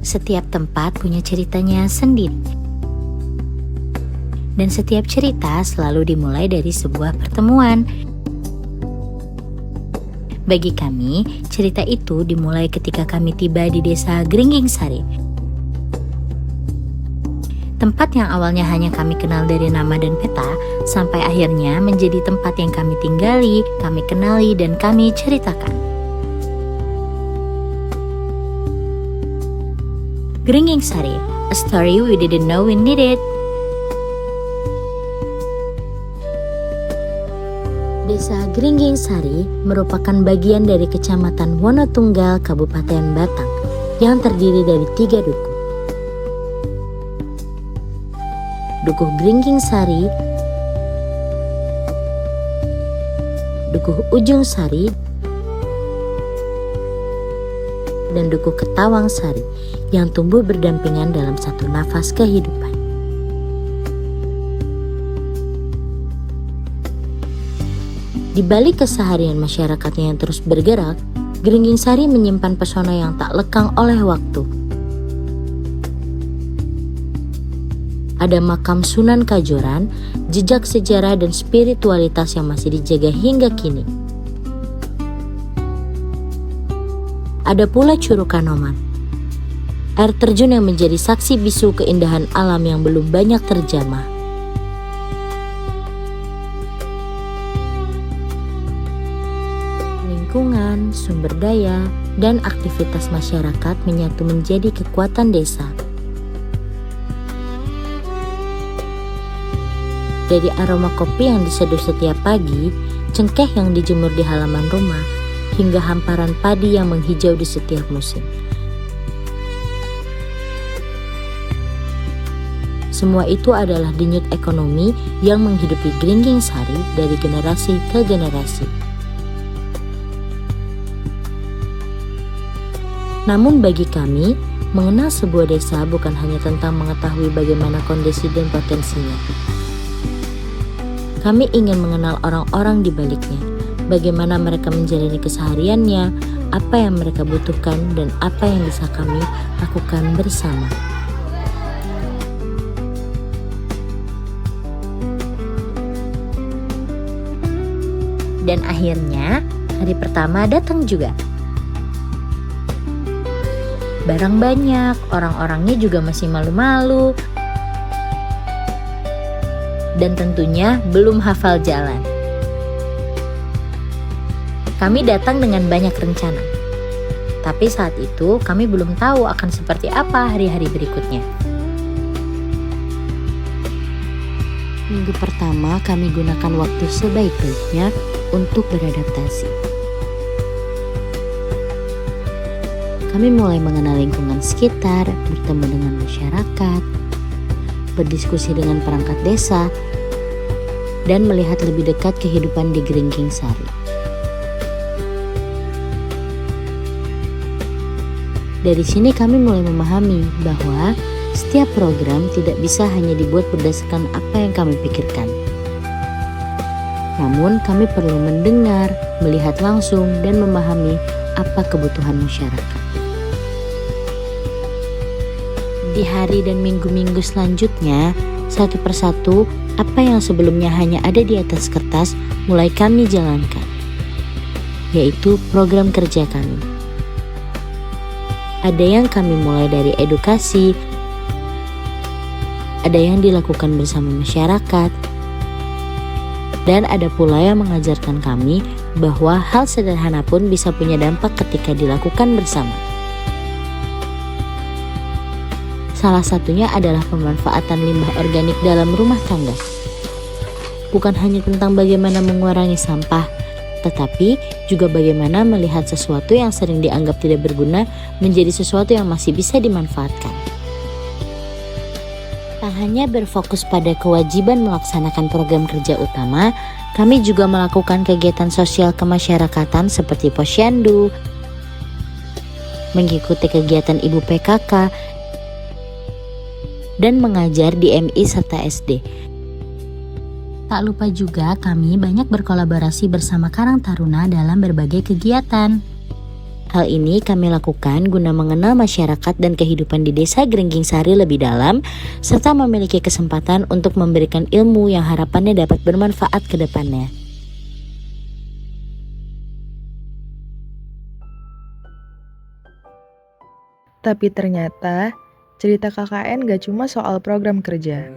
Setiap tempat punya ceritanya sendiri. Dan setiap cerita selalu dimulai dari sebuah pertemuan. Bagi kami, cerita itu dimulai ketika kami tiba di desa Gringging Sari. Tempat yang awalnya hanya kami kenal dari nama dan peta, sampai akhirnya menjadi tempat yang kami tinggali, kami kenali, dan kami ceritakan. Gringging Sari, a story we didn't know we needed. Desa Gringging Sari merupakan bagian dari Kecamatan Wonotunggal, Kabupaten Batang, yang terdiri dari 3 dukuh. Dukuh Gringging Sari, Dukuh Ujung Sari, dan Dukuh Ketawang Sari yang tumbuh berdampingan dalam satu nafas kehidupan. Di balik keseharian masyarakatnya yang terus bergerak, Gringging Sari menyimpan pesona yang tak lekang oleh waktu. Ada makam Sunan Kajoran, jejak sejarah dan spiritualitas yang masih dijaga hingga kini. Ada pula Curug Kanoman, air terjun yang menjadi saksi bisu keindahan alam yang belum banyak terjamah. Lingkungan, sumber daya, dan aktivitas masyarakat menyatu menjadi kekuatan desa. Dari aroma kopi yang diseduh setiap pagi, cengkeh yang dijemur di halaman rumah, hingga hamparan padi yang menghijau di setiap musim. Semua itu adalah denyut ekonomi yang menghidupi Gringging Sari dari generasi ke generasi. Namun bagi kami, mengenal sebuah desa bukan hanya tentang mengetahui bagaimana kondisi dan potensinya. Kami ingin mengenal orang-orang di baliknya, bagaimana mereka menjalani kesehariannya, apa yang mereka butuhkan, dan apa yang bisa kami lakukan bersama. Dan akhirnya, hari pertama datang juga. Barang banyak, orang-orangnya juga masih malu-malu. Dan tentunya belum hafal jalan. Kami datang dengan banyak rencana. Tapi saat itu kami belum tahu akan seperti apa hari-hari berikutnya. Minggu pertama kami gunakan waktu sebaik-baiknya untuk beradaptasi. Kami mulai mengenal lingkungan sekitar, bertemu dengan masyarakat, berdiskusi dengan perangkat desa, dan melihat lebih dekat kehidupan di Gringging Sari. Dari sini kami mulai memahami bahwa setiap program tidak bisa hanya dibuat berdasarkan apa yang kami pikirkan. Namun kami perlu mendengar, melihat langsung, dan memahami apa kebutuhan masyarakat. Di hari dan minggu-minggu selanjutnya, satu persatu, apa yang sebelumnya hanya ada di atas kertas mulai kami jalankan, yaitu program kerja kami. Ada yang kami mulai dari edukasi, ada yang dilakukan bersama masyarakat, dan ada pula yang mengajarkan kami bahwa hal sederhana pun bisa punya dampak ketika dilakukan bersama. Salah satunya adalah pemanfaatan limbah organik dalam rumah tangga. Bukan hanya tentang bagaimana mengurangi sampah, tetapi juga bagaimana melihat sesuatu yang sering dianggap tidak berguna menjadi sesuatu yang masih bisa dimanfaatkan. Tak hanya berfokus pada kewajiban melaksanakan program kerja utama, kami juga melakukan kegiatan sosial kemasyarakatan seperti posyandu, mengikuti kegiatan ibu PKK, dan mengajar di MI serta SD. Tak lupa juga kami banyak berkolaborasi bersama Karang Taruna dalam berbagai kegiatan. Hal ini kami lakukan guna mengenal masyarakat dan kehidupan di Desa Gringging Sari lebih dalam, serta memiliki kesempatan untuk memberikan ilmu yang harapannya dapat bermanfaat ke depannya. Tapi ternyata cerita KKN gak cuma soal program kerja.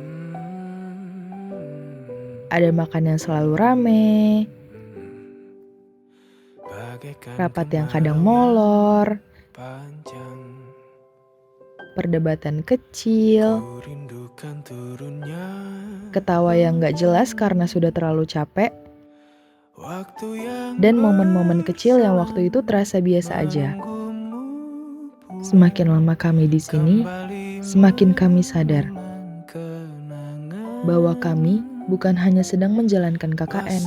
Ada makan yang selalu rame, rapat yang kadang molor, perdebatan kecil, ketawa yang gak jelas karena sudah terlalu capek, dan momen-momen kecil yang waktu itu terasa biasa aja. Semakin lama kami di sini, semakin kami sadar bahwa kami bukan hanya sedang menjalankan KKN,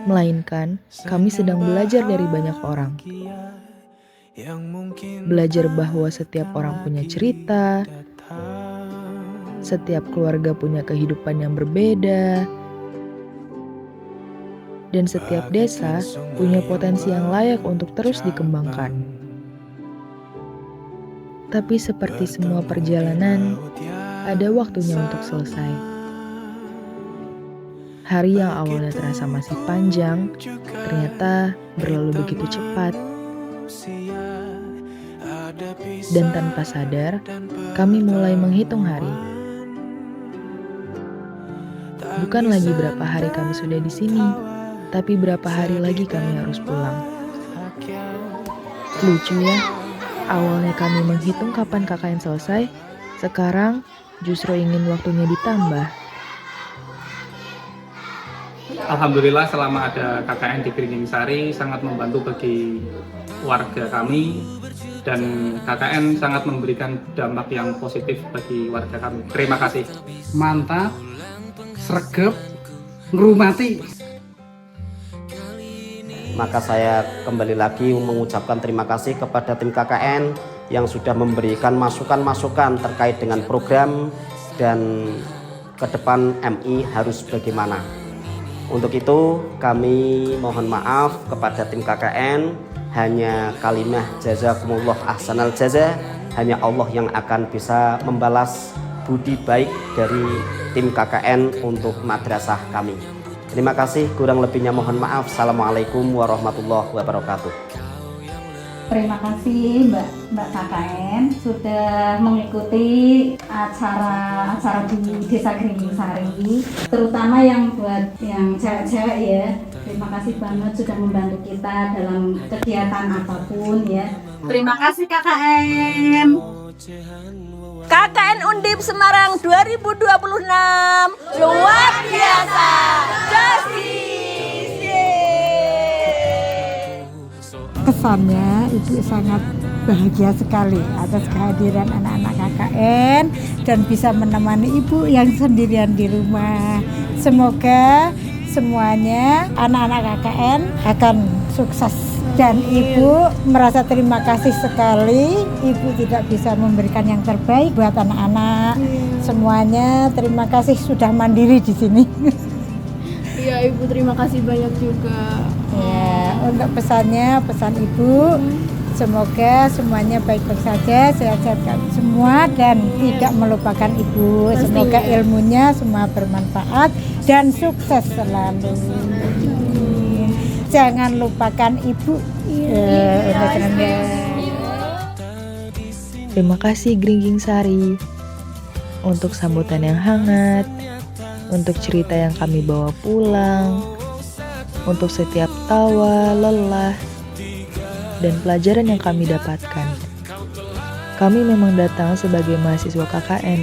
melainkan kami sedang belajar dari banyak orang. Belajar bahwa setiap orang punya cerita, setiap keluarga punya kehidupan yang berbeda, dan setiap desa punya potensi yang layak untuk terus dikembangkan. Tapi seperti semua perjalanan, ada waktunya untuk selesai. Hari yang awalnya terasa masih panjang, ternyata berlalu begitu cepat. Dan tanpa sadar, kami mulai menghitung hari. Bukan lagi berapa hari kami sudah di sini, tapi berapa hari lagi kami harus pulang. Lucu ya, awalnya kami menghitung kapan KKN selesai, sekarang justru ingin waktunya ditambah. Alhamdulillah selama ada KKN di Gringging Sari sangat membantu bagi warga kami, dan KKN sangat memberikan dampak yang positif bagi warga kami. Terima kasih. Mantap, sregep, ngrumati. Maka saya kembali lagi mengucapkan terima kasih kepada tim KKN yang sudah memberikan masukan-masukan terkait dengan program dan ke depan MI harus bagaimana. Untuk itu kami mohon maaf kepada tim KKN, hanya kalimah jazakumullah ahsanal jaza, hanya Allah yang akan bisa membalas budi baik dari tim KKN untuk madrasah kami. Terima kasih, kurang lebihnya mohon maaf. Assalamualaikum warahmatullahi wabarakatuh. Terima kasih Mbak KKN sudah mengikuti acara di Desa Gringging Sari, terutama yang buat yang cewek-cewek ya. Terima kasih banget sudah membantu kita dalam kegiatan apapun ya. Terima kasih KKN. KKN Undip Semarang 2026 luar biasa. Kesannya Ibu sangat bahagia sekali atas kehadiran anak-anak KKN dan bisa menemani Ibu yang sendirian di rumah. Semoga semuanya anak-anak KKN akan sukses dan Ibu merasa terima kasih sekali. Ibu tidak bisa memberikan yang terbaik buat anak-anak semuanya. Terima kasih sudah mandiri di sini. Iya Ibu, terima kasih banyak juga. Ya, untuk pesannya, pesan Ibu, semoga semuanya baik-baik saja, sehat-sehat semua dan tidak melupakan Ibu. Semoga ilmunya semua bermanfaat dan sukses selalu. Jangan lupakan Ibu. Terima kasih Gringging Sari untuk sambutan yang hangat, untuk cerita yang kami bawa pulang, untuk setiap tawa, lelah, dan pelajaran yang kami dapatkan. Kami memang datang sebagai mahasiswa KKN,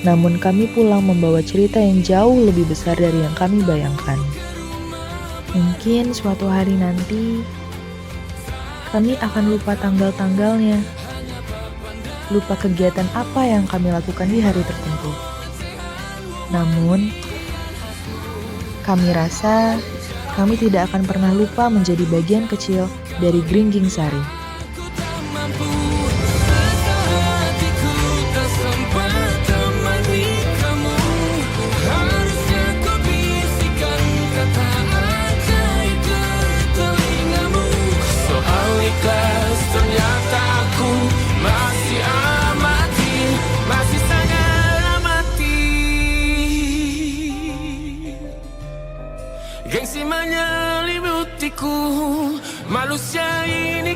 namun kami pulang membawa cerita yang jauh lebih besar dari yang kami bayangkan. Mungkin suatu hari nanti, kami akan lupa tanggal-tanggalnya, lupa kegiatan apa yang kami lakukan di hari tertentu. Namun, kami rasa kami tidak akan pernah lupa menjadi bagian kecil dari Gringging Sari. Manusia ini